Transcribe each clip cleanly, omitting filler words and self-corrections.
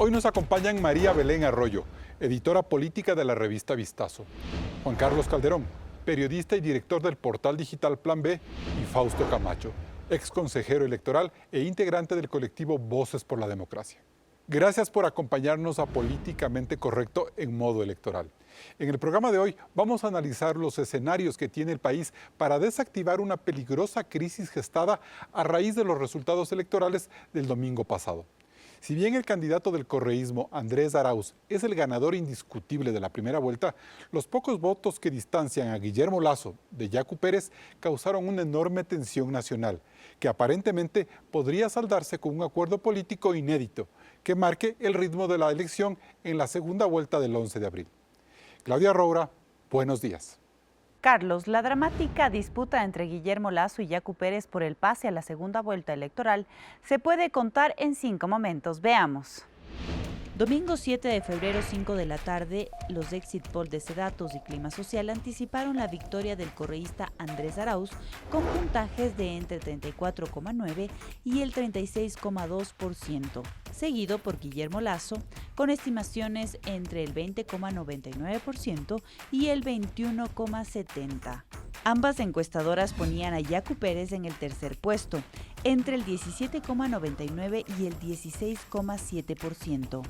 Hoy nos acompañan María Belén Arroyo, editora política de la revista Vistazo, Juan Carlos Calderón, periodista y director del portal digital Plan B, y Fausto Camacho, ex consejero electoral e integrante del colectivo Voces por la Democracia. Gracias por acompañarnos a Políticamente Correcto en modo electoral. En el programa de hoy vamos a analizar los escenarios que tiene el país para desactivar una peligrosa crisis gestada a raíz de los resultados electorales del domingo pasado. Si bien el candidato del correísmo, Andrés Arauz, es el ganador indiscutible de la primera vuelta, los pocos votos que distancian a Guillermo Lasso de Yacu Pérez causaron una enorme tensión nacional, que aparentemente podría saldarse con un acuerdo político inédito que marque el ritmo de la elección en la segunda vuelta del 11 de abril. Claudia Roura, buenos días. Carlos, la dramática disputa entre Guillermo Lasso y Yacu Pérez por el pase a la segunda vuelta electoral se puede contar en 5 momentos. Veamos. Domingo 7 de febrero, 5 de la tarde, los exit poll de Cedatos y Clima Social anticiparon la victoria del correísta Andrés Arauz con puntajes de entre 34,9 y el 36,2%, seguido por Guillermo Lasso con estimaciones entre el 20,99% y el 21,70%. Ambas encuestadoras ponían a Yacu Pérez en el tercer puesto, entre el 17,99 y el 16,7%.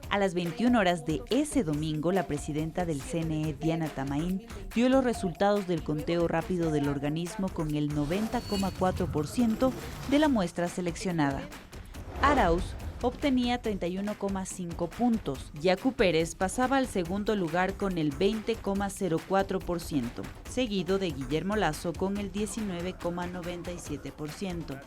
A las 21 horas de ese domingo, la presidenta del CNE, Diana Tamaín, dio los resultados del conteo rápido del organismo con el 90,4% de la muestra seleccionada. Arauz obtenía 31,5 puntos. Yacu Pérez pasaba al segundo lugar con el 20,04%, seguido de Guillermo Lasso con el 19,97%.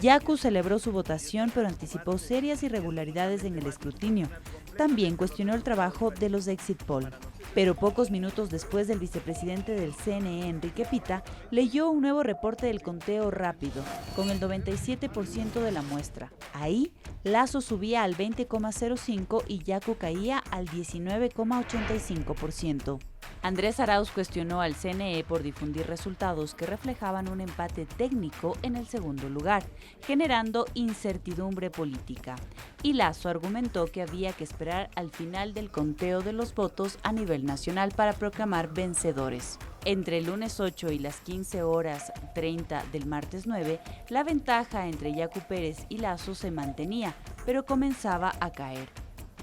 Yacu celebró su votación, pero anticipó serias irregularidades en el escrutinio. También cuestionó el trabajo de los exit poll. Pero pocos minutos después, el vicepresidente del CNE, Enrique Pita, leyó un nuevo reporte del conteo rápido, con el 97% de la muestra. Ahí, Lasso subía al 20,05% y Yacu caía al 19,85%. Andrés Arauz cuestionó al CNE por difundir resultados que reflejaban un empate técnico en el segundo lugar, generando incertidumbre política. Y Lasso argumentó que había que esperar al final del conteo de los votos a nivel nacional para proclamar vencedores. Entre el lunes 8 y las 15:30 del martes 9, la ventaja entre Yacu Pérez y Lasso se mantenía, pero comenzaba a caer.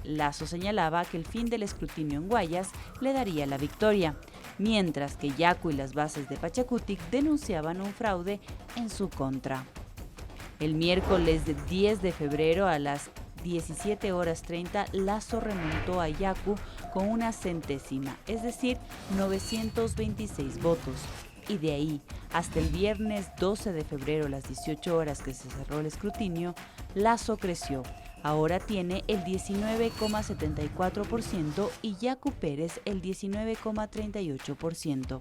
Lasso señalaba que el fin del escrutinio en Guayas le daría la victoria, mientras que Yacu y las bases de Pachacutic denunciaban un fraude en su contra. El miércoles 10 de febrero a las 17:30, Lasso remontó a Yacu con una centésima, es decir, 926 votos. Y de ahí, hasta el viernes 12 de febrero a las 18 horas que se cerró el escrutinio, Lasso creció. Ahora tiene el 19,74% y Yacu Pérez el 19,38%.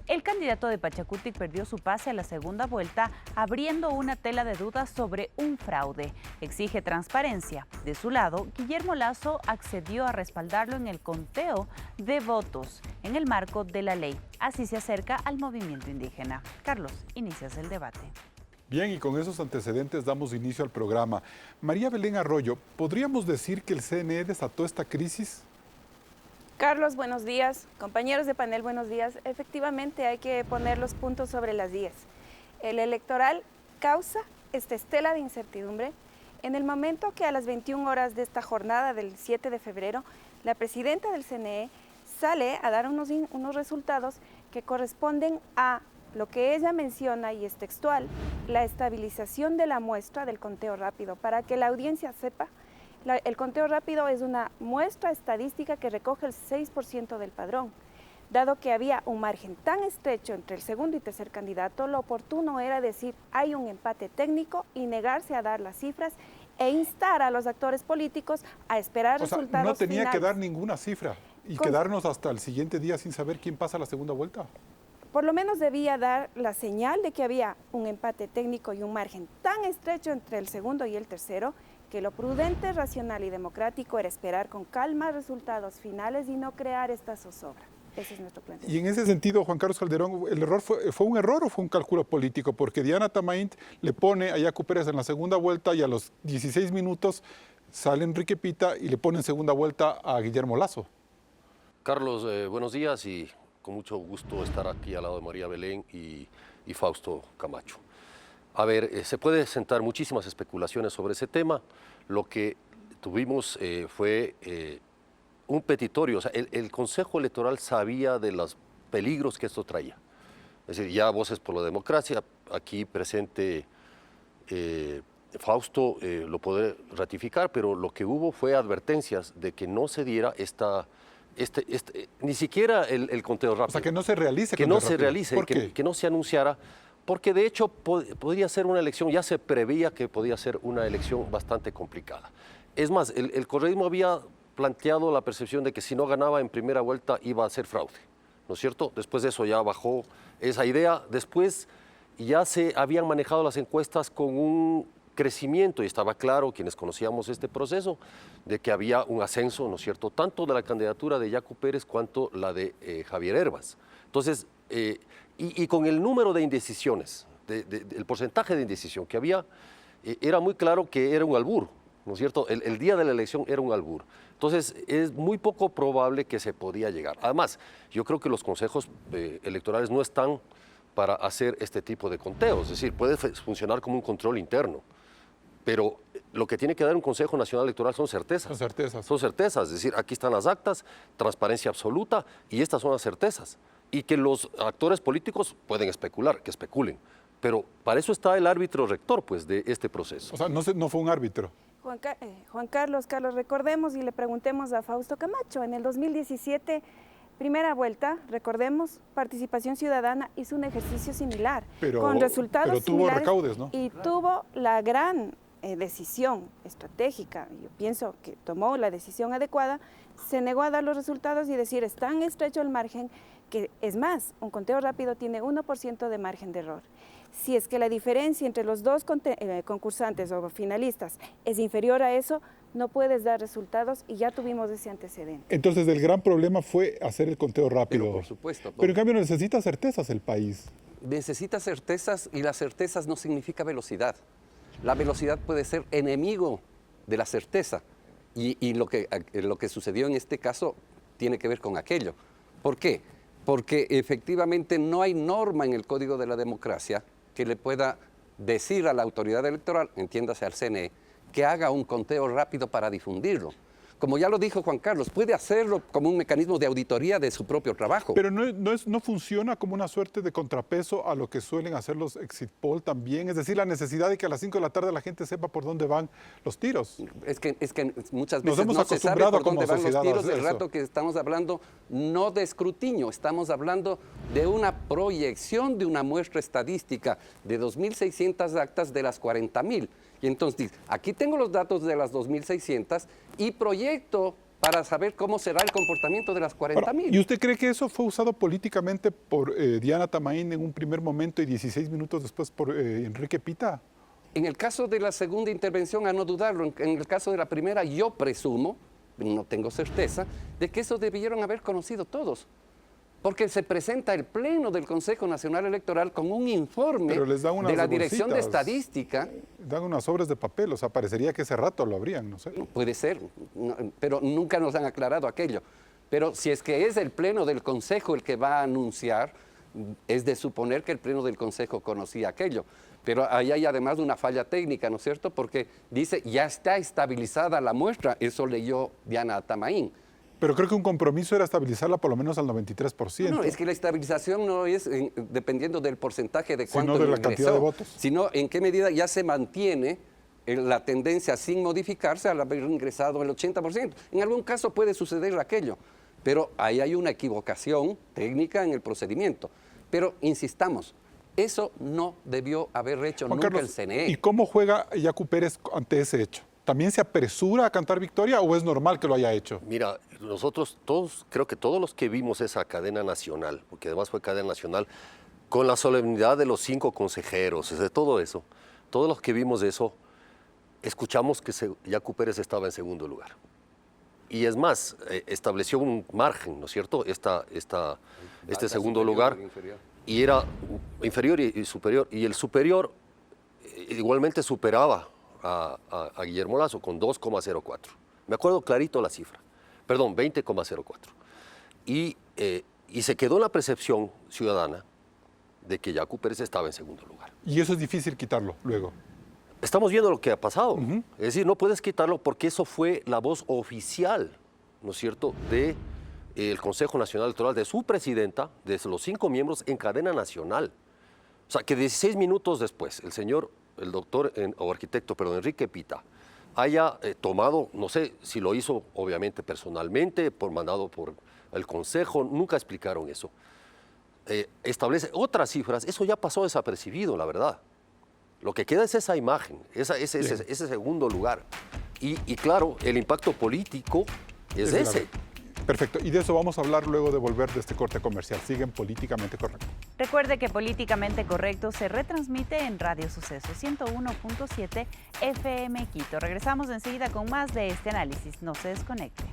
El candidato de Pachacutic perdió su pase a la segunda vuelta, abriendo una tela de dudas sobre un fraude. Exige transparencia. De su lado, Guillermo Lasso accedió a respaldarlo en el conteo de votos en el marco de la ley. Así se acerca al movimiento indígena. Carlos, inicias el debate. Bien, y con esos antecedentes damos inicio al programa. María Belén Arroyo, ¿podríamos decir que el CNE desató esta crisis? Carlos, buenos días. Compañeros de panel, buenos días. Efectivamente, hay que poner los puntos sobre las IES. El electoral causa esta estela de incertidumbre en el momento que a las 21 horas de esta jornada del 7 de febrero, la presidenta del CNE sale a dar unos resultados que corresponden a lo que ella menciona, y es textual, la estabilización de la muestra del conteo rápido. Para que la audiencia sepa, el conteo rápido es una muestra estadística que recoge el 6% del padrón. Dado que había un margen tan estrecho entre el segundo y tercer candidato, lo oportuno era decir hay un empate técnico y negarse a dar las cifras e instar a los actores políticos a esperar resultados finales. No tenía que dar ninguna cifra y quedarnos hasta el siguiente día sin saber quién pasa a la segunda vuelta. Por lo menos debía dar la señal de que había un empate técnico y un margen tan estrecho entre el segundo y el tercero, que lo prudente, racional y democrático era esperar con calma resultados finales y no crear esta zozobra. Ese es nuestro planteamiento. Y en ese sentido, Juan Carlos Calderón, ¿el error fue un error o fue un cálculo político? Porque Diana Tamaín le pone a Yacu Pérez en la segunda vuelta y a los 16 minutos sale Enrique Pita y le pone en segunda vuelta a Guillermo Lasso. Carlos, buenos días y con mucho gusto estar aquí al lado de María Belén y Fausto Camacho. A ver, se puede sentar muchísimas especulaciones sobre ese tema. Lo que tuvimos fue un petitorio, o sea, el Consejo Electoral sabía de los peligros que esto traía. Es decir, ya Voces por la Democracia, aquí presente Fausto lo puede ratificar, pero lo que hubo fue advertencias de que no se diera ni siquiera el conteo rápido. O sea, que no se realice. Que no se rápido. realice, ¿Por qué? que no se anunciara, porque de hecho podría ser una elección, ya se preveía que podía ser una elección bastante complicada. Es más, el correísmo había planteado la percepción de que si no ganaba en primera vuelta iba a ser fraude, ¿no es cierto? Después de eso ya bajó esa idea. Después ya se habían manejado las encuestas con un crecimiento y estaba claro, quienes conocíamos este proceso, de que había un ascenso, ¿no es cierto?, tanto de la candidatura de Yacu Pérez cuanto la de Javier Herbas. Entonces, y con el número de indecisiones, el porcentaje de indecisión que había, era muy claro que era un albur, ¿no es cierto? El día de la elección era un albur. Entonces, es muy poco probable que se podía llegar. Además, yo creo que los consejos electorales no están para hacer este tipo de conteos, es decir, puede funcionar como un control interno. Pero lo que tiene que dar un Consejo Nacional Electoral son certezas. Son certezas. Son certezas, es decir, aquí están las actas, transparencia absoluta, y estas son las certezas. Y que los actores políticos pueden especular, que especulen. Pero para eso está el árbitro rector, pues, de este proceso. O sea, no fue un árbitro. Juan Carlos, recordemos y le preguntemos a Fausto Camacho. En el 2017, primera vuelta, recordemos, Participación Ciudadana hizo un ejercicio similar, con resultados pero tuvo similares, recaudes, ¿no? Y tuvo la gran decisión estratégica, yo pienso que tomó la decisión adecuada, se negó a dar los resultados y decir, es tan estrecho el margen que, es más, un conteo rápido tiene 1% de margen de error. Si es que la diferencia entre los dos concursantes o finalistas es inferior a eso, no puedes dar resultados y ya tuvimos ese antecedente. Entonces, el gran problema fue hacer el conteo rápido. Pero por supuesto. Pero en cambio necesita certezas el país. Necesita certezas y las certezas no significa velocidad. La velocidad puede ser enemigo de la certeza y lo que sucedió en este caso tiene que ver con aquello. ¿Por qué? Porque efectivamente no hay norma en el Código de la Democracia que le pueda decir a la autoridad electoral, entiéndase al CNE, que haga un conteo rápido para difundirlo. Como ya lo dijo Juan Carlos, puede hacerlo como un mecanismo de auditoría de su propio trabajo. Pero no funciona como una suerte de contrapeso a lo que suelen hacer los exit poll también. Es decir, la necesidad de que a las 5 de la tarde la gente sepa por dónde van los tiros. Es que muchas Nos veces hemos no se sabe acostumbrado por dónde como van los sociedad a tiros. hacer El eso. rato que estamos hablando no de escrutinio, estamos hablando de una proyección de una muestra estadística de 2.600 actas de las 40.000. Y entonces, aquí tengo los datos de las 2.600 y proyecto para saber cómo será el comportamiento de las 40.000. ¿Y usted cree que eso fue usado políticamente por Diana Tamaín en un primer momento y 16 minutos después por Enrique Pita? En el caso de la segunda intervención, a no dudarlo, en el caso de la primera, yo presumo, no tengo certeza, de que eso debieron haber conocido todos. Porque se presenta el Pleno del Consejo Nacional Electoral con un informe Pero les dan unas de la Dirección de bolsitas. Estadística. Dan unas sobres de papel, o sea, parecería que ese rato lo habrían, no sé. Puede ser, pero nunca nos han aclarado aquello. Pero si es que es el Pleno del Consejo el que va a anunciar, es de suponer que el Pleno del Consejo conocía aquello. Pero ahí hay además una falla técnica, ¿no es cierto? Porque dice, ya está estabilizada la muestra, eso leyó Diana Tamaín. Pero creo que un compromiso era estabilizarla por lo menos al 93%. No, es que la estabilización no es dependiendo del porcentaje de cuánto Sino de la cantidad de votos. Sino en qué medida ya se mantiene la tendencia sin modificarse al haber ingresado el 80%. En algún caso puede suceder aquello, pero ahí hay una equivocación técnica en el procedimiento. Pero insistamos, eso no debió haber hecho Juan nunca Carlos, el CNE. ¿y cómo juega Yacu Pérez ante ese hecho? ¿También se apresura a cantar victoria o es normal que lo haya hecho? Mira, nosotros todos, creo que todos los que vimos esa cadena nacional, porque además fue cadena nacional, con la solemnidad de los 5 consejeros, de todo eso, todos los que vimos eso, escuchamos que Yacu Pérez estaba en segundo lugar. Y es más, estableció un margen, ¿no es cierto? Este segundo lugar, y era inferior y superior, y el superior igualmente superaba a Guillermo Lasso con 2,04. Me acuerdo clarito la cifra. Perdón, 20,04. Y se quedó la percepción ciudadana de que Yacu Pérez estaba en segundo lugar. Y eso es difícil quitarlo luego. Estamos viendo lo que ha pasado. Es decir, no puedes quitarlo porque eso fue la voz oficial, ¿no es cierto?, del Consejo Nacional Electoral, de su presidenta, de los 5 miembros en cadena nacional. O sea, que 16 minutos después, el doctor o arquitecto, Enrique Pita, haya tomado, no sé si lo hizo obviamente personalmente, mandado por el Consejo, nunca explicaron eso. Establece otras cifras, eso ya pasó desapercibido, la verdad. Lo que queda es esa imagen, ese segundo lugar. Y claro, el impacto político es ese. Perfecto, y de eso vamos a hablar luego de volver de este corte comercial. Siguen Políticamente Correcto. Recuerde que Políticamente Correcto se retransmite en Radio Suceso 101.7 FM Quito. Regresamos enseguida con más de este análisis. No se desconecte.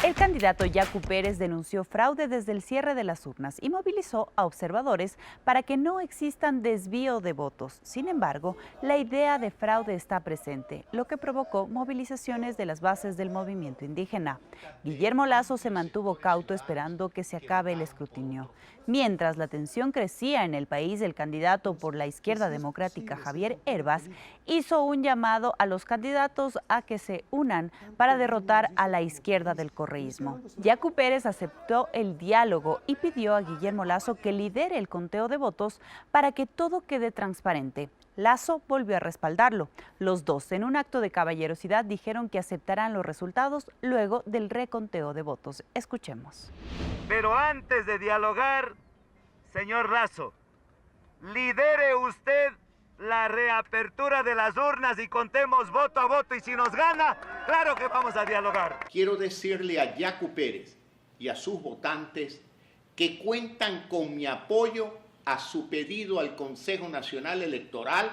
El candidato Yacu Pérez denunció fraude desde el cierre de las urnas y movilizó a observadores para que no existan desvío de votos. Sin embargo, la idea de fraude está presente, lo que provocó movilizaciones de las bases del movimiento indígena. Guillermo Lasso se mantuvo cauto esperando que se acabe el escrutinio. Mientras la tensión crecía en el país, el candidato por la izquierda democrática, Javier Hervas, hizo un llamado a los candidatos a que se unan para derrotar a la izquierda del correísmo. Yacu Pérez aceptó el diálogo y pidió a Guillermo Lasso que lidere el conteo de votos para que todo quede transparente. Lasso volvió a respaldarlo. Los dos, en un acto de caballerosidad, dijeron que aceptarán los resultados luego del reconteo de votos. Escuchemos. Pero antes de dialogar, señor Lasso, lidere usted la reapertura de las urnas y contemos voto a voto, y si nos gana, claro que vamos a dialogar. Quiero decirle a Yacu Pérez y a sus votantes que cuentan con mi apoyo a su pedido al Consejo Nacional Electoral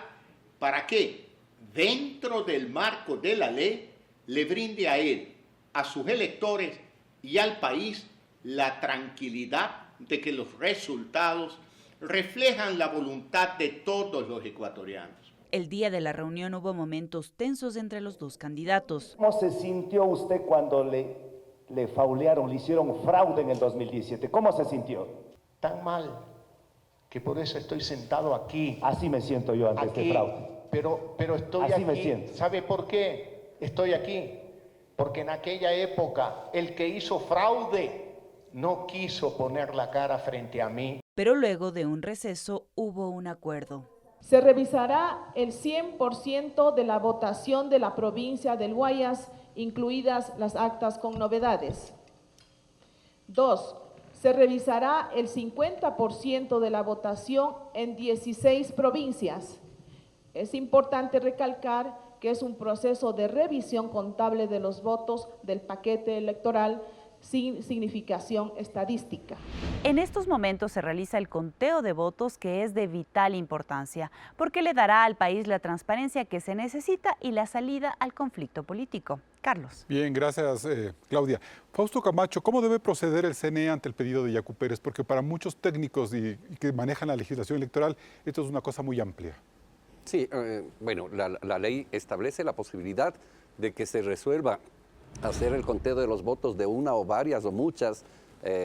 para que, dentro del marco de la ley, le brinde a él, a sus electores y al país la tranquilidad de que los resultados reflejan la voluntad de todos los ecuatorianos. El día de la reunión hubo momentos tensos entre los dos candidatos. ¿Cómo se sintió usted cuando le faulearon, le hicieron fraude en el 2017? ¿Cómo se sintió? Tan mal que por eso estoy sentado aquí. Así me siento yo ante este fraude. Pero estoy Así aquí. me siento. ¿Sabe por qué estoy aquí? Porque en aquella época el que hizo fraude no quiso poner la cara frente a mí. Pero luego de un receso hubo un acuerdo. Se revisará el 100% de la votación de la provincia del Guayas, incluidas las actas con novedades. 2. Se revisará el 50% de la votación en 16 provincias. Es importante recalcar que es un proceso de revisión contable de los votos del paquete electoral sin significación estadística. En estos momentos se realiza el conteo de votos, que es de vital importancia, porque le dará al país la transparencia que se necesita y la salida al conflicto político. Carlos. Bien, gracias, Claudia. Fausto Camacho, ¿cómo debe proceder el CNE ante el pedido de Yacu Pérez? Porque para muchos técnicos y que manejan la legislación electoral, esto es una cosa muy amplia. Sí, bueno, la ley establece la posibilidad de que se resuelva hacer el conteo de los votos de una o varias o muchas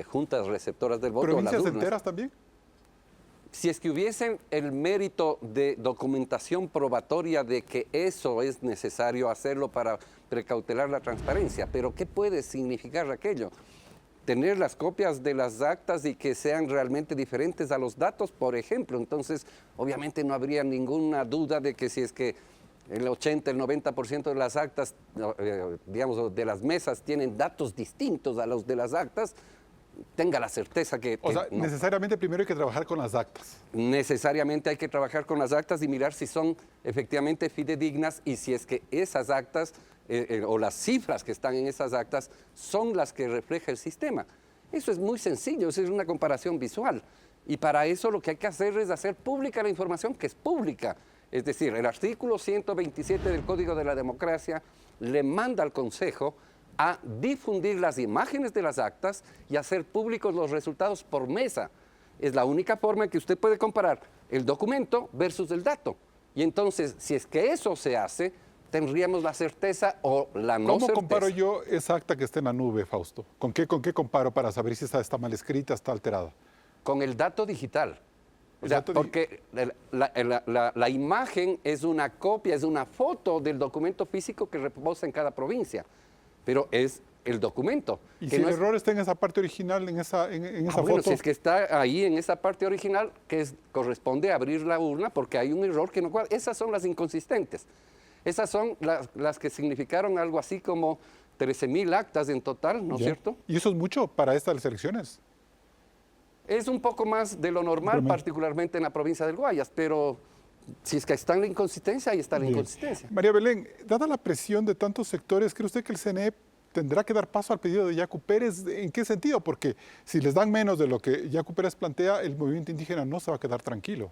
juntas receptoras del voto. ¿Provincias enteras también? Si es que hubiesen el mérito de documentación probatoria de que eso es necesario hacerlo para precautelar la transparencia. Pero ¿qué puede significar aquello? Tener las copias de las actas y que sean realmente diferentes a los datos, por ejemplo. Entonces, obviamente no habría ninguna duda de que si es que el 80, el 90% de las actas, digamos, de las mesas tienen datos distintos a los de las actas, tenga la certeza que... O sea, no. necesariamente primero hay que trabajar con las actas. Necesariamente hay que trabajar con las actas y mirar si son efectivamente fidedignas y si es que esas actas o las cifras que están en esas actas son las que refleja el sistema. Eso es muy sencillo, eso es una comparación visual. Y para eso lo que hay que hacer es hacer pública la información que es pública. Es decir, el artículo 127 del Código de la Democracia le manda al Consejo a difundir las imágenes de las actas y hacer públicos los resultados por mesa. Es la única forma en que usted puede comparar el documento versus el dato. Y entonces, si es que eso se hace, tendríamos la certeza o la no ¿Cómo certeza. comparo yo esa acta que está en la nube, Fausto? ¿Con qué comparo para saber si está mal escrita, está alterada? Con el dato digital. O El sea, dato porque la imagen es una copia, es una foto del documento físico que reposa en cada provincia, pero es el documento. Y que si no el es- error está en esa parte original, en esa Bueno, foto. si es que está ahí en esa parte original, corresponde abrir la urna porque hay un error que no cuadra. Esas son las inconsistentes. Esas son las que significaron algo así como 13,000 actas en total, ¿no es Ya. cierto? Y eso es mucho para estas elecciones. Es un poco más de lo normal, Promedio. particularmente en la provincia del Guayas, pero si es que está en la inconsistencia, ahí está la Bien. inconsistencia. María Belén, dada la presión de tantos sectores, ¿cree usted que el CNE tendrá que dar paso al pedido de Yacu Pérez? ¿En qué sentido? Porque si les dan menos de lo que Yacu Pérez plantea, el movimiento indígena no se va a quedar tranquilo.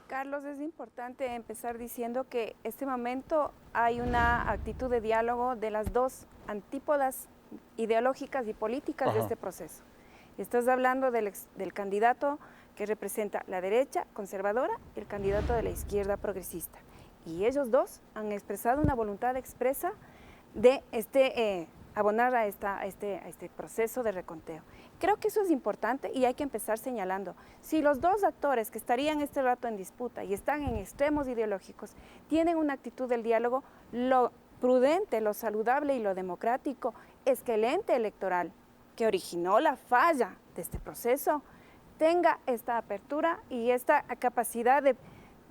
Carlos, es importante empezar diciendo que en este momento hay una actitud de diálogo de las dos antípodas ideológicas y políticas de Ajá. este proceso. Estás hablando del candidato que representa la derecha conservadora y el candidato de la izquierda progresista. Y ellos dos han expresado una voluntad expresa de abonar a este proceso de reconteo. Creo que eso es importante y hay que empezar señalando. Si los dos actores que estarían este rato en disputa y están en extremos ideológicos tienen una actitud del diálogo, lo prudente, lo saludable y lo democrático es que el ente electoral que originó la falla de este proceso tenga esta apertura y esta capacidad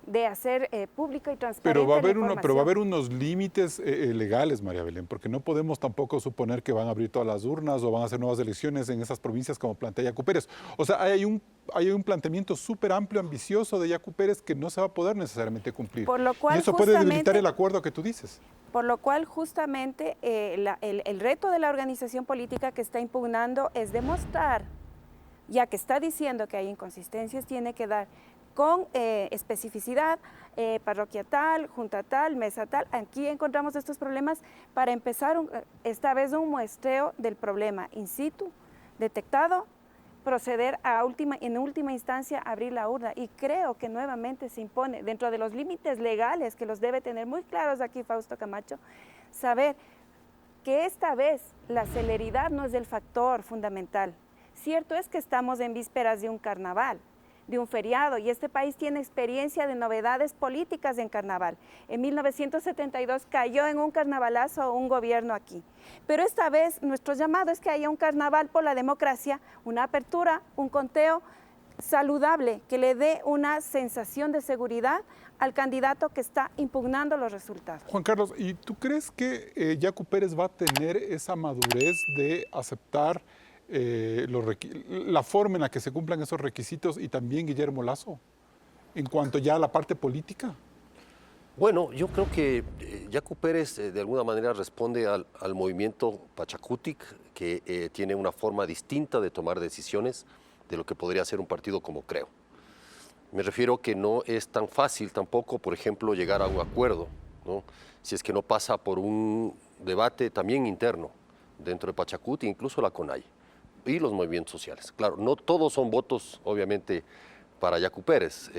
de hacer pública y transparente Pero va a la haber información. unos límites legales, María Belén, porque no podemos tampoco suponer que van a abrir todas las urnas o van a hacer nuevas elecciones en esas provincias como plantea Yacu Pérez. O sea, hay un planteamiento súper amplio, ambicioso de Yacu Pérez que no se va a poder necesariamente cumplir. Por lo cual, y eso puede debilitar justamente- el acuerdo que tú dices. Por lo cual, justamente, el reto de la organización política que está impugnando es demostrar, ya que está diciendo que hay inconsistencias, tiene que dar con especificidad, parroquia tal, junta tal, mesa tal. Aquí encontramos estos problemas para empezar esta vez un muestreo del problema in situ, detectado, proceder en última instancia a abrir la urna. Y creo que nuevamente se impone, dentro de los límites legales que los debe tener muy claros aquí Fausto Camacho, saber que esta vez la celeridad no es el factor fundamental. Cierto es que estamos en vísperas de un carnaval, de un feriado, y este país tiene experiencia de novedades políticas en carnaval. En 1972 cayó en un carnavalazo un gobierno aquí. Pero esta vez nuestro llamado es que haya un carnaval por la democracia, una apertura, un conteo saludable que le dé una sensación de seguridad al candidato que está impugnando los resultados. Juan Carlos, ¿y tú crees que Yacu Pérez va a tener esa madurez de aceptar la forma en la que se cumplan esos requisitos y también Guillermo Lasso, en cuanto ya a la parte política? Bueno, yo creo que Yacu Pérez de alguna manera responde al movimiento Pachacutic, que tiene una forma distinta de tomar decisiones de lo que podría ser un partido como Creo. Me refiero que no es tan fácil tampoco, por ejemplo, llegar a un acuerdo, ¿no? Si es que no pasa por un debate también interno dentro de Pachacuti, incluso la CONAIE y los movimientos sociales. Claro, no todos son votos, obviamente, para Yacu Pérez.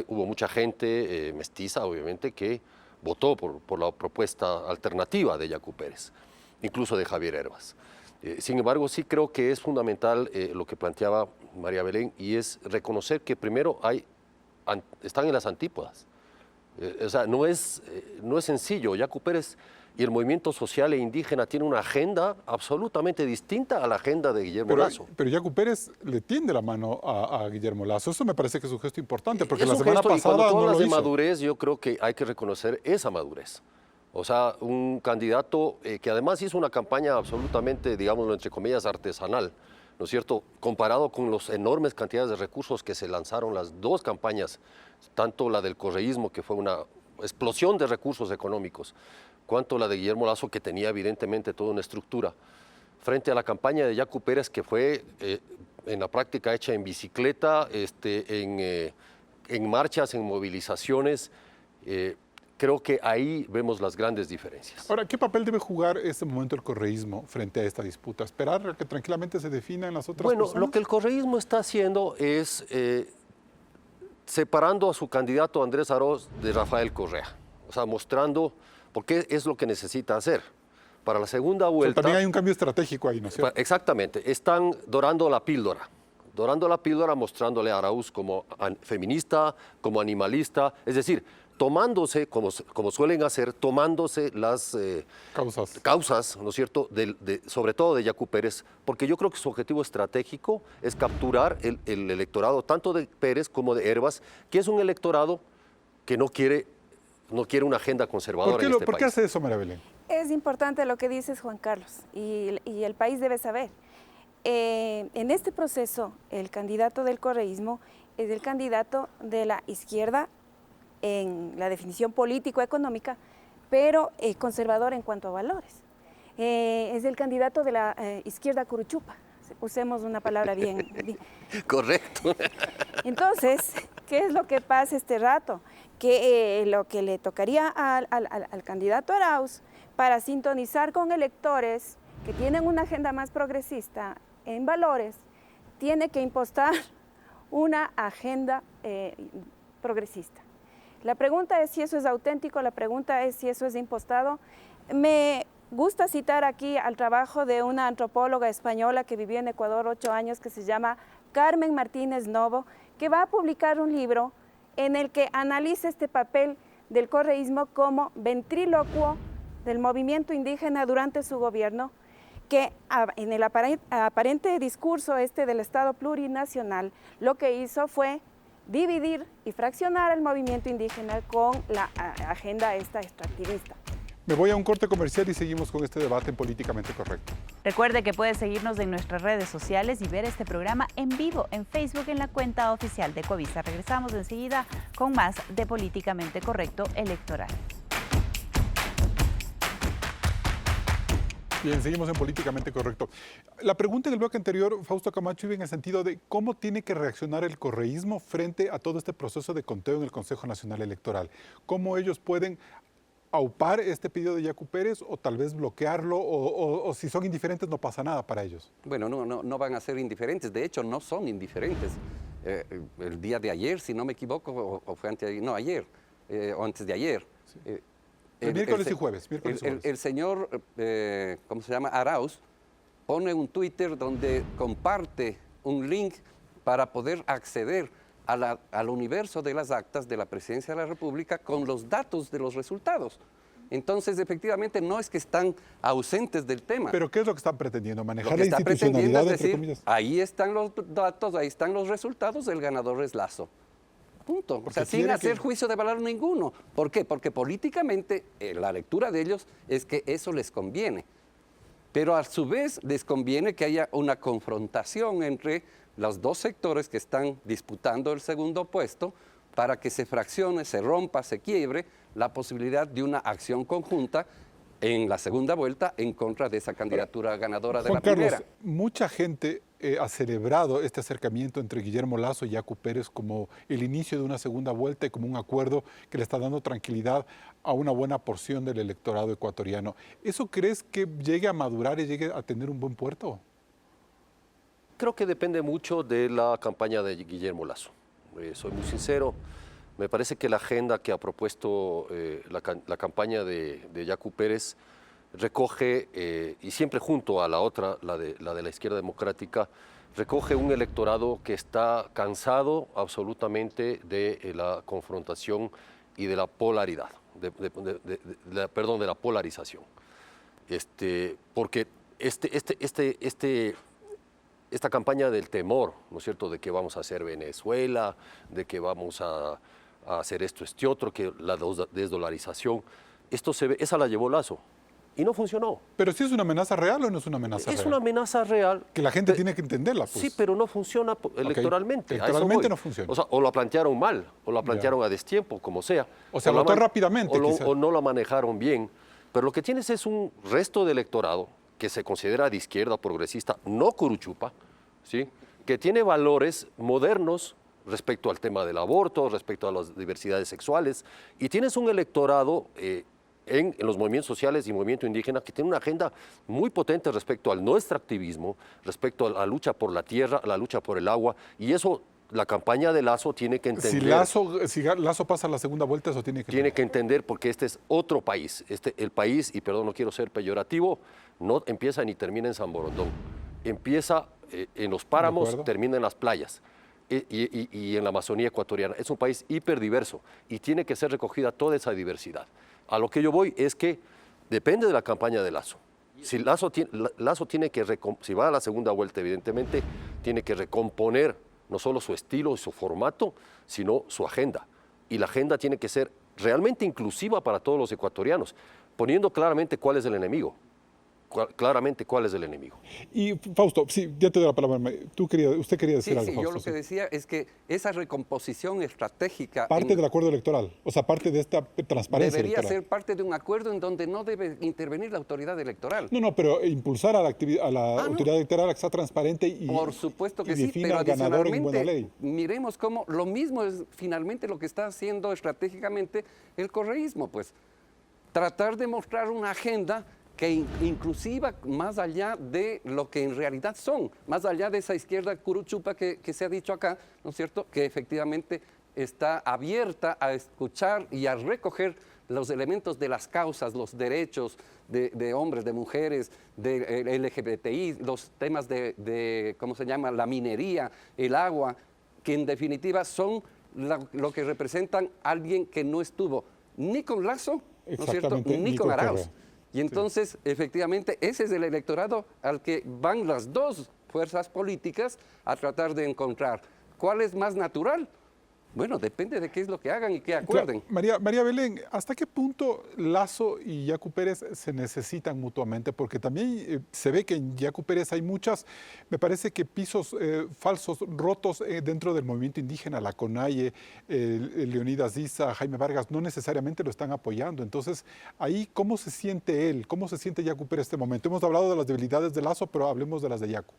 Hubo mucha gente mestiza, obviamente, que votó por la propuesta alternativa de Yacu Pérez, incluso de Javier Hervas. Sin embargo, sí creo que es fundamental lo que planteaba María Belén, y es reconocer que primero están en las antípodas. O sea, no es sencillo. Yacu Pérez y el movimiento social e indígena tienen una agenda absolutamente distinta a la agenda de Guillermo Lasso. Pero Yacu Pérez le tiende la mano a Guillermo Lasso. Eso me parece que es un gesto importante, porque Es la un semana gesto, y pasada cuando tú no hablas lo de hizo. madurez, yo creo que hay que reconocer esa madurez. O sea, un candidato que además hizo una campaña absolutamente, digámoslo entre comillas, artesanal, ¿no es cierto? Comparado con las enormes cantidades de recursos que se lanzaron las dos campañas, tanto la del correísmo, que fue una explosión de recursos económicos, cuanto la de Guillermo Lasso, que tenía evidentemente toda una estructura, frente a la campaña de Yacu Pérez, que fue en la práctica hecha en bicicleta, en marchas, en movilizaciones. Creo que ahí vemos las grandes diferencias. Ahora, ¿qué papel debe jugar este momento el correísmo frente a esta disputa? ¿Esperar a que tranquilamente se defina en las otras Bueno, personas? lo que el correísmo está haciendo es separando a su candidato Andrés Arauz de Rafael Correa. O sea, mostrando por qué es lo que necesita hacer. Para la segunda vuelta... También hay un cambio estratégico ahí, ¿no es cierto? Exactamente. Están dorando la píldora. Dorando la píldora, mostrándole a Arauz como feminista, como animalista. Es decir, tomándose, como suelen hacer, tomándose las causas, ¿no es cierto?, sobre todo de Yacu Pérez, porque yo creo que su objetivo estratégico es capturar el electorado tanto de Pérez como de Hervas, que es un electorado que no quiere una agenda conservadora en este país. ¿Por qué hace eso, María Belén? Es importante lo que dices, Juan Carlos, y el país debe saber. En este proceso, el candidato del correísmo es el candidato de la izquierda en la definición político-económica, pero conservador en cuanto a valores. Es el candidato de la izquierda curuchupa, usemos una palabra bien. Correcto. Entonces, ¿qué es lo que pasa este rato? Que lo que le tocaría al candidato Arauz para sintonizar con electores que tienen una agenda más progresista en valores, tiene que impostar una agenda progresista. La pregunta es si eso es auténtico, la pregunta es si eso es impostado. Me gusta citar aquí al trabajo de una antropóloga española que vivió en Ecuador 8 años, que se llama Carmen Martínez Novo, que va a publicar un libro en el que analiza este papel del correísmo como ventrílocuo del movimiento indígena durante su gobierno, que en el aparente discurso del Estado plurinacional lo que hizo fue dividir y fraccionar el movimiento indígena con la agenda extractivista. Me voy a un corte comercial y seguimos con este debate en Políticamente Correcto. Recuerde que puede seguirnos en nuestras redes sociales y ver este programa en vivo en Facebook en la cuenta oficial de Covisa. Regresamos enseguida con más de Políticamente Correcto Electoral. Bien, seguimos en Políticamente Correcto. La pregunta en el bloque anterior, Fausto Camacho, iba en el sentido de cómo tiene que reaccionar el correísmo frente a todo este proceso de conteo en el Consejo Nacional Electoral. ¿Cómo ellos pueden aupar este pedido de Yacu Pérez o tal vez bloquearlo o si son indiferentes no pasa nada para ellos? Bueno, no van a ser indiferentes, de hecho no son indiferentes. El día de ayer, si no me equivoco, o fue antes de ayer, no, ayer, o antes de ayer. Sí. Miércoles y jueves. El señor, ¿cómo se llama? Arauz, pone un Twitter donde comparte un link para poder acceder al universo de las actas de la Presidencia de la República con los datos de los resultados. Entonces, efectivamente, no es que están ausentes del tema. ¿Pero qué es lo que están pretendiendo? ¿Manejar lo que la está pretendiendo institucionalidad, es decir, entre comillas? ahí están los datos, ahí están los resultados, el ganador es Lasso. Punto. O sea, sin hacer juicio de valor ninguno. ¿Por qué? Porque políticamente la lectura de ellos es que eso les conviene. Pero a su vez les conviene que haya una confrontación entre los dos sectores que están disputando el segundo puesto para que se fraccione, se rompa, se quiebre la posibilidad de una acción conjunta en la segunda vuelta en contra de esa candidatura ganadora de la primera. Carlos, mucha gente ha celebrado este acercamiento entre Guillermo Lasso y Yacu Pérez como el inicio de una segunda vuelta y como un acuerdo que le está dando tranquilidad a una buena porción del electorado ecuatoriano. ¿Eso crees que llegue a madurar y llegue a tener un buen puerto? Creo que depende mucho de la campaña de Guillermo Lasso. Soy muy sincero. Me parece que la agenda que ha propuesto la campaña de Yacu Pérez recoge, y siempre junto a la otra, la de la izquierda democrática, recoge un electorado que está cansado absolutamente de la confrontación y de la polaridad, de la polarización. Porque esta campaña del temor, ¿no es cierto?, de que vamos a hacer Venezuela, de que vamos a hacer esto, otro, que la desdolarización, esa la llevó Lasso y no funcionó. ¿Pero sí es una amenaza real o no es una amenaza real? Es una amenaza real. Que la gente tiene que entenderla, pues. Sí, pero no funciona electoralmente. Electoralmente no funciona. O sea, o la plantearon mal, o la plantearon a destiempo, como sea. O se votó rápidamente, o no la manejaron bien. Pero lo que tienes es un resto de electorado que se considera de izquierda, progresista, no curuchupa, ¿sí?, que tiene valores modernos respecto al tema del aborto, respecto a las diversidades sexuales, y tienes un electorado en los movimientos sociales y movimiento indígena que tiene una agenda muy potente respecto al no extractivismo, respecto a la lucha por la tierra, a la lucha por el agua, y eso La campaña de Lasso tiene que entender... Si Lasso pasa la segunda vuelta, eso tiene que... Tiene que entender porque este es otro país. El país, y perdón, no quiero ser peyorativo, no empieza ni termina en San Borondón. Empieza en los páramos, termina en las playas y en la Amazonía ecuatoriana. Es un país hiperdiverso y tiene que ser recogida toda esa diversidad. A lo que yo voy es que depende de la campaña de Lasso. Si Lasso tiene que, si va a la segunda vuelta, evidentemente, tiene que recomponer no solo su estilo y su formato, sino su agenda. Y la agenda tiene que ser realmente inclusiva para todos los ecuatorianos, poniendo claramente cuál es el enemigo. Claramente cuál es el enemigo. Y Fausto, sí, ya te doy la palabra. Usted quería decir algo, Sí, Fausto. yo lo que decía es que esa recomposición estratégica... Parte del acuerdo electoral, o sea, parte de esta transparencia debería electoral. ser parte de un acuerdo en donde no debe intervenir la autoridad electoral. No, pero impulsar a la autoridad electoral a que sea transparente y por supuesto que y sí, defina pero al ganador en buena ley. miremos cómo lo mismo es finalmente lo que está haciendo estratégicamente el correísmo, pues tratar de mostrar una agenda que inclusiva más allá de lo que en realidad son, más allá de esa izquierda curuchupa que se ha dicho acá, ¿no es cierto?, que efectivamente está abierta a escuchar y a recoger los elementos de las causas, los derechos de hombres, de mujeres, de LGBTI, los temas de, ¿cómo se llama?, la minería, el agua, que en definitiva son lo que representan a alguien que no estuvo ni con Lasso, ¿no es cierto?, ni con Arauz. Y entonces, efectivamente, ese es el electorado al que van las dos fuerzas políticas a tratar de encontrar. ¿Cuál es más natural? Bueno, depende de qué es lo que hagan y qué acuerden. Claro. María Belén, ¿hasta qué punto Lasso y Yacu Pérez se necesitan mutuamente? Porque también se ve que en Yacu Pérez hay me parece que pisos falsos, rotos dentro del movimiento indígena, la CONAIE, Leonidas Issa, Jaime Vargas, no necesariamente lo están apoyando. Entonces, ahí, ¿cómo se siente él? ¿Cómo se siente Yacu Pérez en este momento? Hemos hablado de las debilidades de Lasso, pero hablemos de las de Yacu.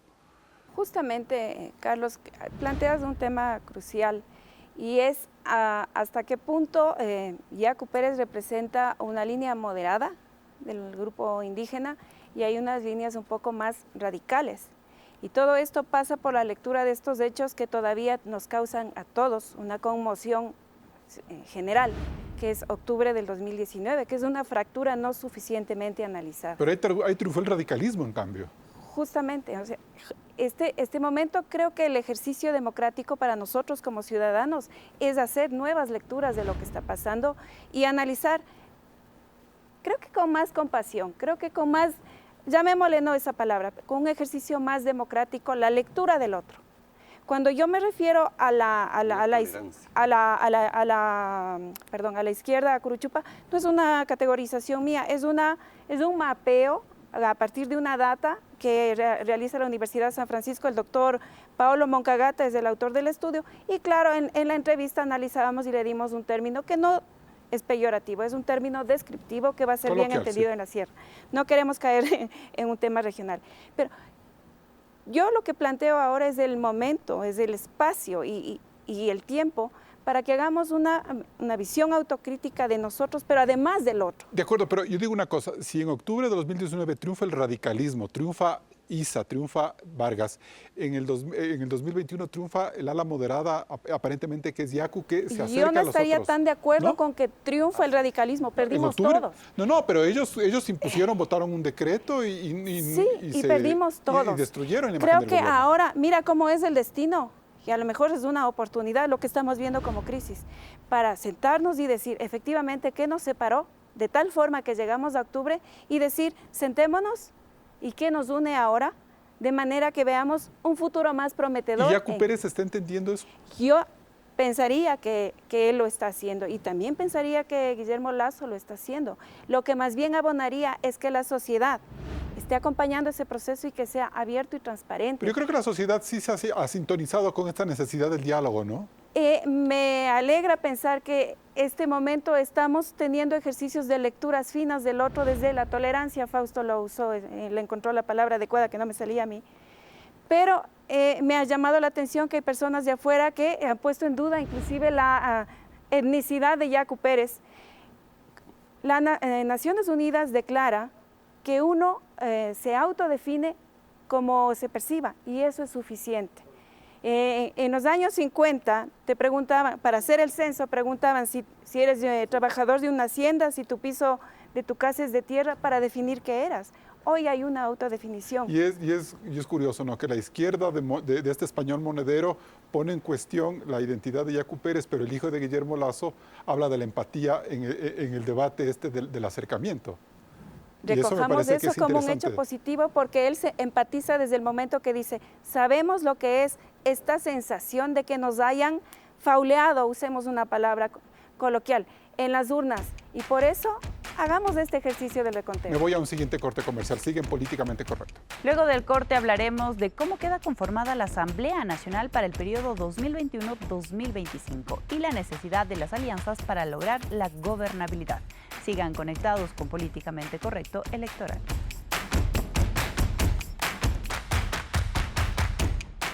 Justamente, Carlos, planteas un tema crucial. Y es hasta qué punto Yacu Pérez representa una línea moderada del grupo indígena y hay unas líneas un poco más radicales. Y todo esto pasa por la lectura de estos hechos que todavía nos causan a todos una conmoción general, que es octubre del 2019, que es una fractura no suficientemente analizada. Pero ahí triunfó el radicalismo, en cambio. Justamente, o sea, este momento creo que el ejercicio democrático para nosotros como ciudadanos es hacer nuevas lecturas de lo que está pasando y analizar, creo que con más compasión, creo que con más, llamémosle no esa palabra, con un ejercicio más democrático, la lectura del otro. Cuando yo me refiero a la izquierda curuchupa, no es una categorización mía, es un mapeo a partir de una data que realiza la Universidad de San Francisco, el doctor Paolo Moncagata es el autor del estudio, y claro, en la entrevista analizábamos y le dimos un término que no es peyorativo, es un término descriptivo que va a ser bien entendido en la sierra. No queremos caer en un tema regional, pero yo lo que planteo ahora es el momento, es el espacio y el tiempo para que hagamos una visión autocrítica de nosotros, pero además del otro. De acuerdo, pero yo digo una cosa, si en octubre de 2019 triunfa el radicalismo, triunfa Issa, triunfa Vargas, en el 2021 triunfa el ala moderada, aparentemente que es Yacu, que se acerca a los otros. Yo no estaría tan de acuerdo con que triunfa el radicalismo, perdimos todos. No, pero ellos impusieron, votaron un decreto y perdimos todos. Y destruyeron la imagen del gobierno. Creo que ahora, mira cómo es el destino. Y a lo mejor es una oportunidad lo que estamos viendo como crisis, para sentarnos y decir efectivamente qué nos separó, de tal forma que llegamos a octubre y decir, sentémonos y qué nos une ahora, de manera que veamos un futuro más prometedor. ¿Y Yacu Pérez está entendiendo eso? Yo pensaría que él lo está haciendo y también pensaría que Guillermo Lasso lo está haciendo. Lo que más bien abonaría es que la sociedad esté acompañando ese proceso y que sea abierto y transparente. Pero yo creo que la sociedad sí se ha sintonizado con esta necesidad del diálogo, ¿no? Me alegra pensar que este momento estamos teniendo ejercicios de lecturas finas del otro desde la tolerancia. Fausto lo usó, le encontró la palabra adecuada que no me salía a mí. Pero me ha llamado la atención que hay personas de afuera que han puesto en duda inclusive la etnicidad de Yacu Pérez. Naciones Unidas declara que uno se autodefine como se perciba y eso es suficiente. En los años 50 te preguntaban, para hacer el censo, preguntaban si eres trabajador de una hacienda, si tu piso de tu casa es de tierra, para definir qué eras. Hoy hay una autodefinición. Y es curioso, ¿no?, que la izquierda de este español monedero pone en cuestión la identidad de Yacu Pérez, pero el hijo de Guillermo Lasso habla de la empatía en el debate del acercamiento. Recojamos eso como un hecho positivo, porque él se empatiza desde el momento que dice, sabemos lo que es esta sensación de que nos hayan fauleado, usemos una palabra coloquial, en las urnas, y por eso hagamos este ejercicio del reconteo. Me voy a un siguiente corte comercial. Siguen Políticamente Correcto. Luego del corte hablaremos de cómo queda conformada la Asamblea Nacional para el periodo 2021-2025 y la necesidad de las alianzas para lograr la gobernabilidad. Sigan conectados con Políticamente Correcto Electoral.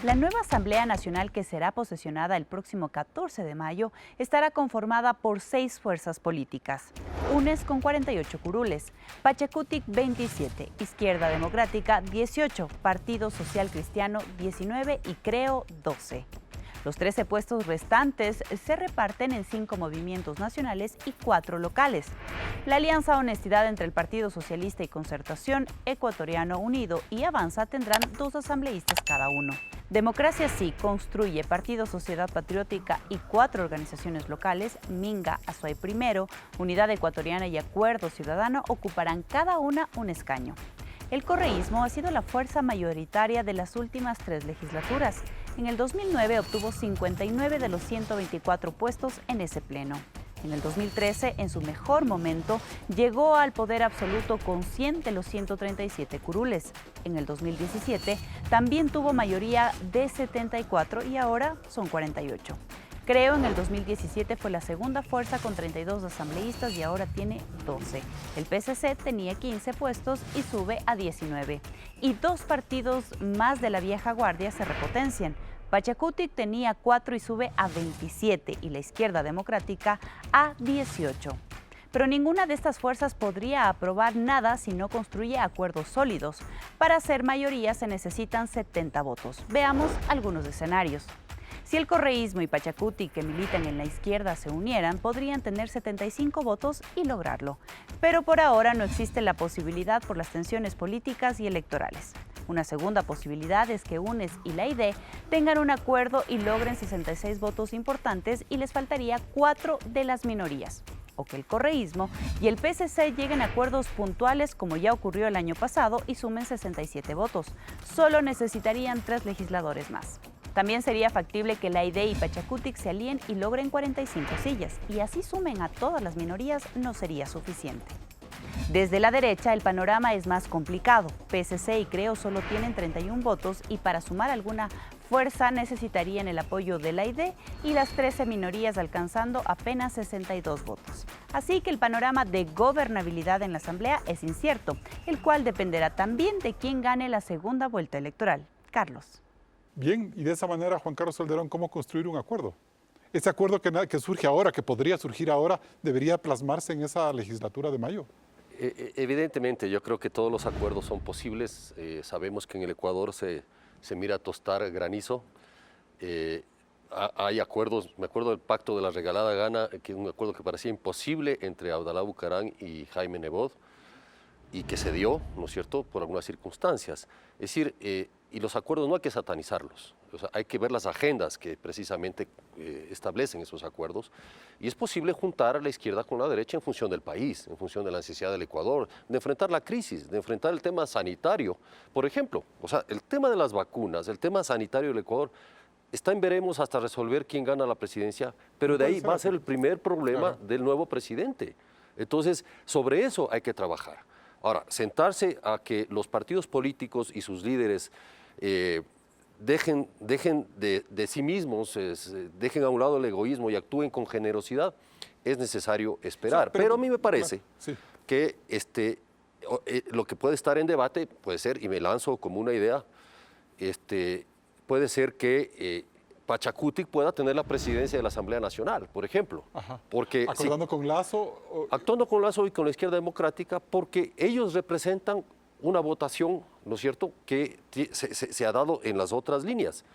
La nueva Asamblea Nacional, que será posesionada el próximo 14 de mayo, estará conformada por 6 fuerzas políticas. UNES con 48 curules, Pachacutic 27, Izquierda Democrática 18, Partido Social Cristiano 19 y Creo 12. Los 13 puestos restantes se reparten en 5 movimientos nacionales y 4 locales. La Alianza Honestidad entre el Partido Socialista y Concertación, Ecuatoriano Unido y Avanza tendrán 2 asambleístas cada uno. Democracia Sí construye Partido Sociedad Patriótica y 4 organizaciones locales, Minga, Azuay Primero, Unidad Ecuatoriana y Acuerdo Ciudadano ocuparán cada una un escaño. El correísmo ha sido la fuerza mayoritaria de las últimas 3 legislaturas. En el 2009 obtuvo 59 de los 124 puestos en ese pleno. En el 2013, en su mejor momento, llegó al poder absoluto con 100 de los 137 curules. En el 2017 también tuvo mayoría de 74 y ahora son 48. Creo en el 2017 fue la segunda fuerza con 32 asambleístas y ahora tiene 12. El PSC tenía 15 puestos y sube a 19. Y 2 partidos más de la vieja guardia se repotencian. Pachacutic tenía 4 y sube a 27 y la Izquierda Democrática a 18. Pero ninguna de estas fuerzas podría aprobar nada si no construye acuerdos sólidos. Para hacer mayoría se necesitan 70 votos. Veamos algunos escenarios. Si el correísmo y Pachacutic, que militan en la izquierda, se unieran, podrían tener 75 votos y lograrlo. Pero por ahora no existe la posibilidad por las tensiones políticas y electorales. Una segunda posibilidad es que UNES y la ID tengan un acuerdo y logren 66 votos importantes y les faltaría 4 de las minorías. O que el correísmo y el PSC lleguen a acuerdos puntuales como ya ocurrió el año pasado y sumen 67 votos. Solo necesitarían 3 legisladores más. También sería factible que la ID y Pachacutic se alíen y logren 45 sillas, y así sumen a todas las minorías, no sería suficiente. Desde la derecha, el panorama es más complicado. PSC y Creo solo tienen 31 votos y para sumar alguna fuerza necesitarían el apoyo de la ID y las 13 minorías alcanzando apenas 62 votos. Así que el panorama de gobernabilidad en la Asamblea es incierto, el cual dependerá también de quién gane la segunda vuelta electoral. Carlos. Bien, y de esa manera, Juan Carlos Calderón, ¿cómo construir un acuerdo? Ese acuerdo que surge ahora, que podría surgir ahora, debería plasmarse en esa legislatura de mayo. Evidentemente, yo creo que todos los acuerdos son posibles. Sabemos que en el Ecuador se mira a tostar granizo. Hay acuerdos, me acuerdo del pacto de la regalada gana, que es un acuerdo que parecía imposible entre Abdalá Bucaram y Jaime Nebot, y que se dio, ¿no es cierto?, por algunas circunstancias. Es decir, y los acuerdos no hay que satanizarlos, o sea, hay que ver las agendas que precisamente establecen esos acuerdos, y es posible juntar a la izquierda con la derecha en función del país, en función de la necesidad del Ecuador, de enfrentar la crisis, de enfrentar el tema sanitario. Por ejemplo, o sea, el tema de las vacunas, el tema sanitario del Ecuador, está en veremos hasta resolver quién gana la presidencia, pero de ahí va a ser el primer problema del nuevo presidente. Entonces, sobre eso hay que trabajar. Ahora, sentarse a que los partidos políticos y sus líderes dejen de sí mismos, dejen a un lado el egoísmo y actúen con generosidad, es necesario esperar. Sí, pero a mí me parece que lo que puede estar en debate puede ser, y me lanzo como una idea, puede ser que Pachacutic pueda tener la presidencia de la Asamblea Nacional, por ejemplo. Porque, ¿acordando con Lasso? Actuando con Lasso y con la Izquierda Democrática, porque ellos representan una votación, ¿no es cierto?, que se ha dado en las otras líneas.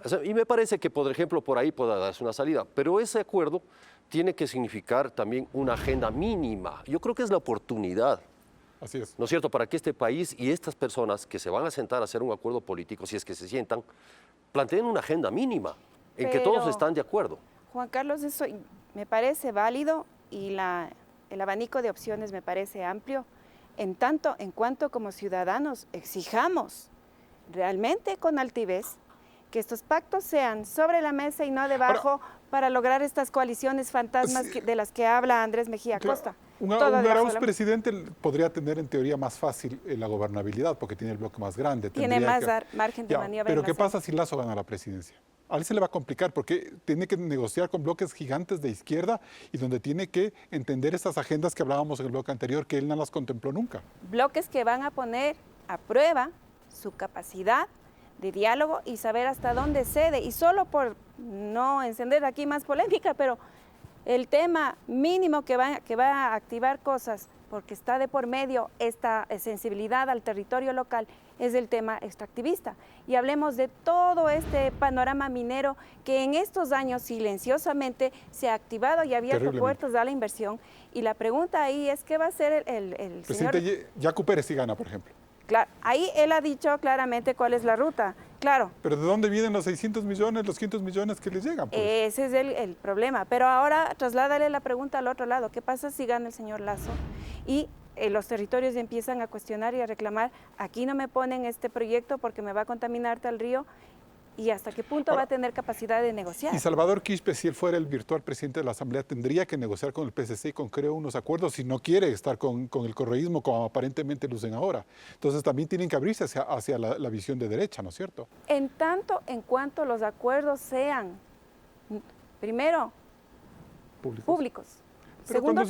O sea, y me parece que, por ejemplo, por ahí pueda darse una salida, pero ese acuerdo tiene que significar también una agenda mínima. Yo creo que es la oportunidad, Así es. ¿no es cierto?, para que este país y estas personas que se van a sentar a hacer un acuerdo político, si es que se sientan, planteen una agenda mínima en que todos Pero, están de acuerdo. Juan Carlos, eso me parece válido y el abanico de opciones me parece amplio, en tanto en cuanto como ciudadanos exijamos realmente con altivez que estos pactos sean sobre la mesa y no debajo para lograr estas coaliciones fantasmas Sí. de las que habla Andrés Mejía Claro, Costa. Un Todo debajo de Arauz la- presidente podría tener en teoría más fácil la gobernabilidad porque tiene el bloque más grande. Tiene tendría más margen de Ya, maniobra. pero y ¿qué más pasa si Lazo gana la presidencia? A él se le va a complicar porque tiene que negociar con bloques gigantes de izquierda y donde tiene que entender estas agendas que hablábamos en el bloque anterior que él no las contempló nunca. bloques que van a poner a prueba su capacidad de diálogo y saber hasta dónde cede. Y solo por no encender aquí más polémica, pero el tema mínimo que va a activar cosas, porque está de por medio esta sensibilidad al territorio local, es el tema extractivista. Y hablemos de todo este panorama minero que en estos años silenciosamente se ha activado y ha abierto Terriblemente. puertos a la inversión. Y la pregunta ahí es, ¿qué va a hacer el señor? Presidente Yacu Pérez sí gana, por ejemplo. Claro, ahí él ha dicho claramente cuál es la ruta. Claro, Pero ¿de dónde vienen los 600 millones, los 500 millones que les llegan? Pues? ese es el problema. Pero ahora trasládale la pregunta al otro lado. ¿Qué pasa si gana el señor Lazo? Y los territorios empiezan a cuestionar y a reclamar, aquí no me ponen este proyecto porque me va a contaminar tal río. ¿Y hasta qué punto Ahora, va a tener capacidad de negociar? Y Salvador Quispe, si él fuera el virtual presidente de la Asamblea, tendría que negociar con el PSC y con Creo unos acuerdos si no quiere estar con el correísmo como aparentemente lucen ahora. Entonces también tienen que abrirse hacia la visión de derecha, ¿no es cierto? En tanto en cuanto los acuerdos sean, primero, públicos. Pero Segundo,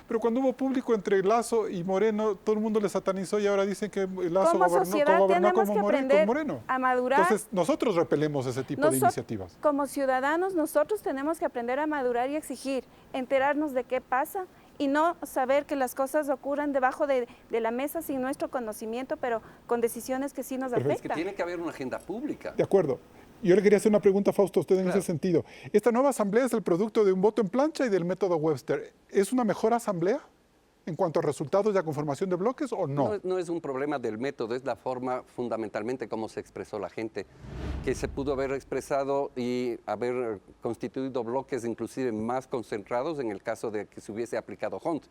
pero cuando hubo público entre Lazo y Moreno, todo el mundo le satanizó y ahora dicen que Lazo Como gobernó sociedad tenemos que con aprender Moreno. a madurar. Entonces nosotros repelemos ese tipo de iniciativas. Como ciudadanos, nosotros tenemos que aprender a madurar y exigir, enterarnos de qué pasa y no saber que las cosas ocurran debajo de la mesa sin nuestro conocimiento, pero con decisiones que sí nos Perfecto. Es que afectan. tiene que haber una agenda pública. De acuerdo. Yo le quería hacer una pregunta, Fausto, a usted en Claro. ese sentido. Esta nueva asamblea es el producto de un voto en plancha y del método Webster. ¿Es una mejor asamblea en cuanto a resultados y a conformación de bloques o no? No es un problema del método, es la forma fundamentalmente como se expresó la gente, que se pudo haber expresado y haber constituido bloques inclusive más concentrados en el caso de que se hubiese aplicado Hunt.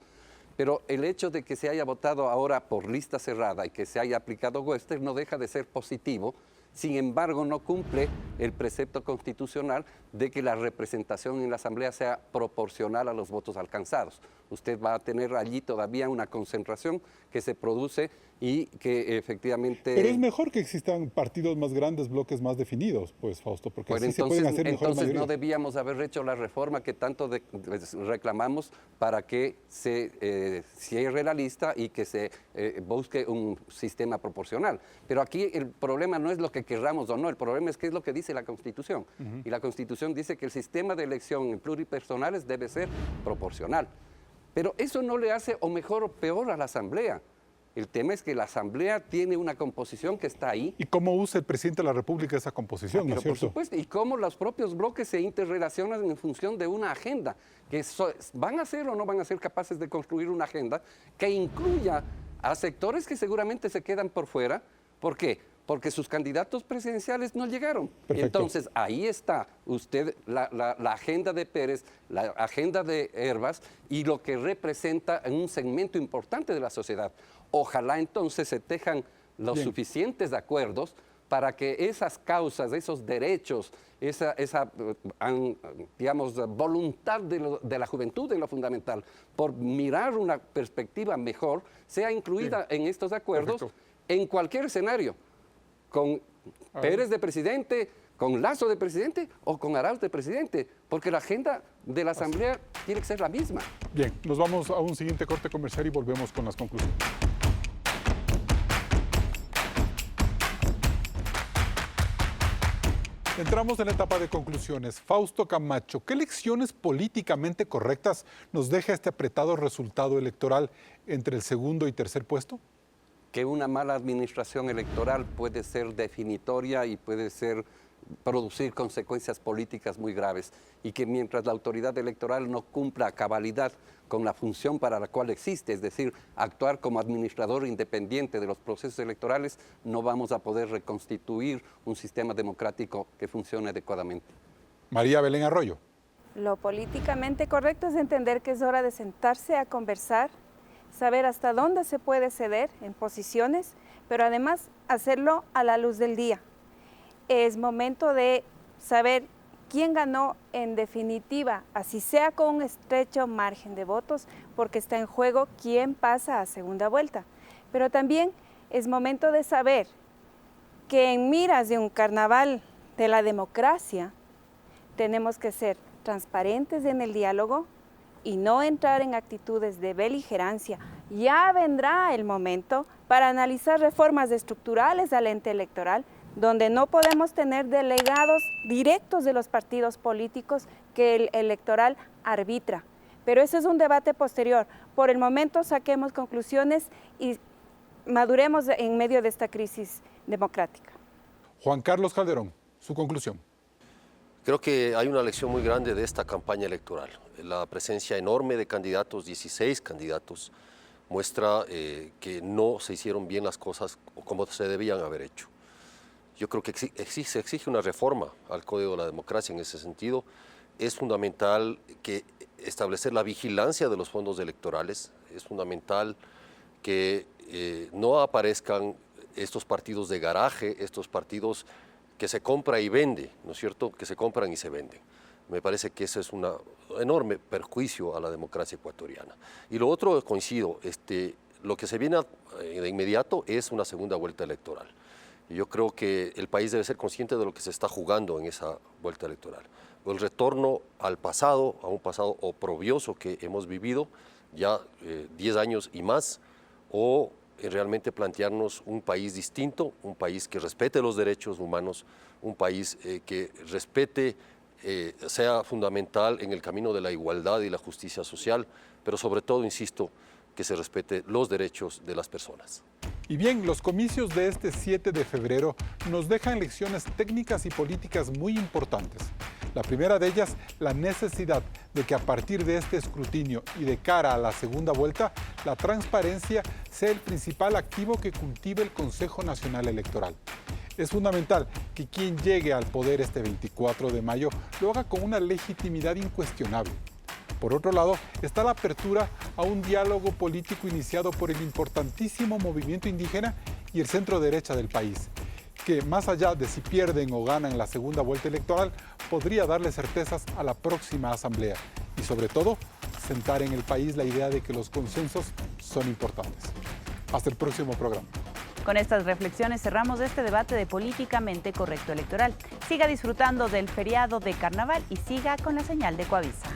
Pero el hecho de que se haya votado ahora por lista cerrada y que se haya aplicado Webster no deja de ser positivo. Sin embargo, no cumple el precepto constitucional de que la representación en la Asamblea sea proporcional a los votos alcanzados. Usted va a tener allí todavía una concentración que se produce y que efectivamente... Pero es mejor que existan partidos más grandes, bloques más definidos, pues, Fausto, porque Bueno, así se pueden hacer mejores entonces no mayorías. debíamos haber hecho la reforma que tanto reclamamos para que se cierre la lista y que se busque un sistema proporcional. Pero aquí el problema no es lo que querramos o no, el problema es qué es lo que dice la Constitución. Y la Constitución dice que el sistema de elección en pluripersonales debe ser proporcional. Pero eso no le hace o mejor o peor a la Asamblea. El tema es que la Asamblea tiene una composición que está ahí. ¿Y cómo usa el presidente de la República esa composición, no Pero es por cierto? supuesto, y cómo los propios bloques se interrelacionan en función de una agenda, que van a ser o no van a ser capaces de construir una agenda que incluya a sectores que seguramente se quedan por fuera. ¿Por qué? Porque sus candidatos presidenciales no llegaron. Perfecto. Entonces, ahí está usted la agenda de Pérez, la agenda de Hervas y lo que representa en un segmento importante de la sociedad. Ojalá entonces se tejan los Bien. suficientes acuerdos para que esas causas, esos derechos, esa digamos, voluntad de la juventud en lo fundamental, por mirar una perspectiva mejor, sea incluida en estos acuerdos. Perfecto. En cualquier escenario, con Pérez de presidente, con Lazo de presidente o con Arauz de presidente, porque la agenda de la Asamblea tiene que ser la misma. Bien, nos vamos a un siguiente corte comercial y volvemos con las conclusiones. Entramos en la etapa de conclusiones. Fausto Camacho, ¿qué lecciones políticamente correctas nos deja este apretado resultado electoral entre el segundo y tercer puesto? Que una mala administración electoral puede ser definitoria y puede ser producir consecuencias políticas muy graves y que mientras la autoridad electoral no cumpla a cabalidad con la función para la cual existe, es decir, actuar como administrador independiente de los procesos electorales, no vamos a poder reconstituir un sistema democrático que funcione adecuadamente. María Belén Arroyo. Lo políticamente correcto es entender que es hora de sentarse a conversar, saber hasta dónde se puede ceder en posiciones, pero además hacerlo a la luz del día. Es momento de saber quién ganó en definitiva, así sea con un estrecho margen de votos, porque está en juego quién pasa a segunda vuelta. Pero también es momento de saber que en miras de un carnaval de la democracia, tenemos que ser transparentes en el diálogo y no entrar en actitudes de beligerancia. Ya vendrá el momento para analizar reformas estructurales al ente electoral, donde no podemos tener delegados directos de los partidos políticos que el electoral arbitra. Pero ese es un debate posterior. Por el momento saquemos conclusiones y maduremos en medio de esta crisis democrática. Juan Carlos Calderón, su conclusión. Creo que hay una lección muy grande de esta campaña electoral. La presencia enorme de candidatos, 16 candidatos, muestra que no se hicieron bien las cosas como se debían haber hecho. Yo creo que se exige una reforma al Código de la Democracia en ese sentido. Es fundamental que establecer la vigilancia de los fondos electorales. Es fundamental que no aparezcan estos partidos de garaje, estos partidos que se compra y vende, ¿no es cierto?, que se compran y se venden. Me parece que eso es un enorme perjuicio a la democracia ecuatoriana. Y lo otro, coincido, lo que se viene de inmediato es una segunda vuelta electoral. Y yo creo que el país debe ser consciente de lo que se está jugando en esa vuelta electoral. El retorno al pasado, a un pasado oprobioso que hemos vivido ya 10 años y más, o realmente plantearnos un país distinto, un país que respete los derechos humanos, un país que respete, sea fundamental en el camino de la igualdad y la justicia social, pero sobre todo, insisto, que se respete los derechos de las personas. Y bien, los comicios de este 7 de febrero nos dejan lecciones técnicas y políticas muy importantes. La primera de ellas, la necesidad de que a partir de este escrutinio y de cara a la segunda vuelta, la transparencia sea el principal activo que cultive el Consejo Nacional Electoral. Es fundamental que quien llegue al poder este 24 de mayo lo haga con una legitimidad incuestionable. Por otro lado, está la apertura a un diálogo político iniciado por el importantísimo movimiento indígena y el centro derecha del país, que más allá de si pierden o ganan la segunda vuelta electoral, podría darle certezas a la próxima asamblea y sobre todo, sentar en el país la idea de que los consensos son importantes. Hasta el próximo programa. Con estas reflexiones cerramos este debate de Políticamente Correcto Electoral. Siga disfrutando del feriado de Carnaval y siga con la señal de Coavisa.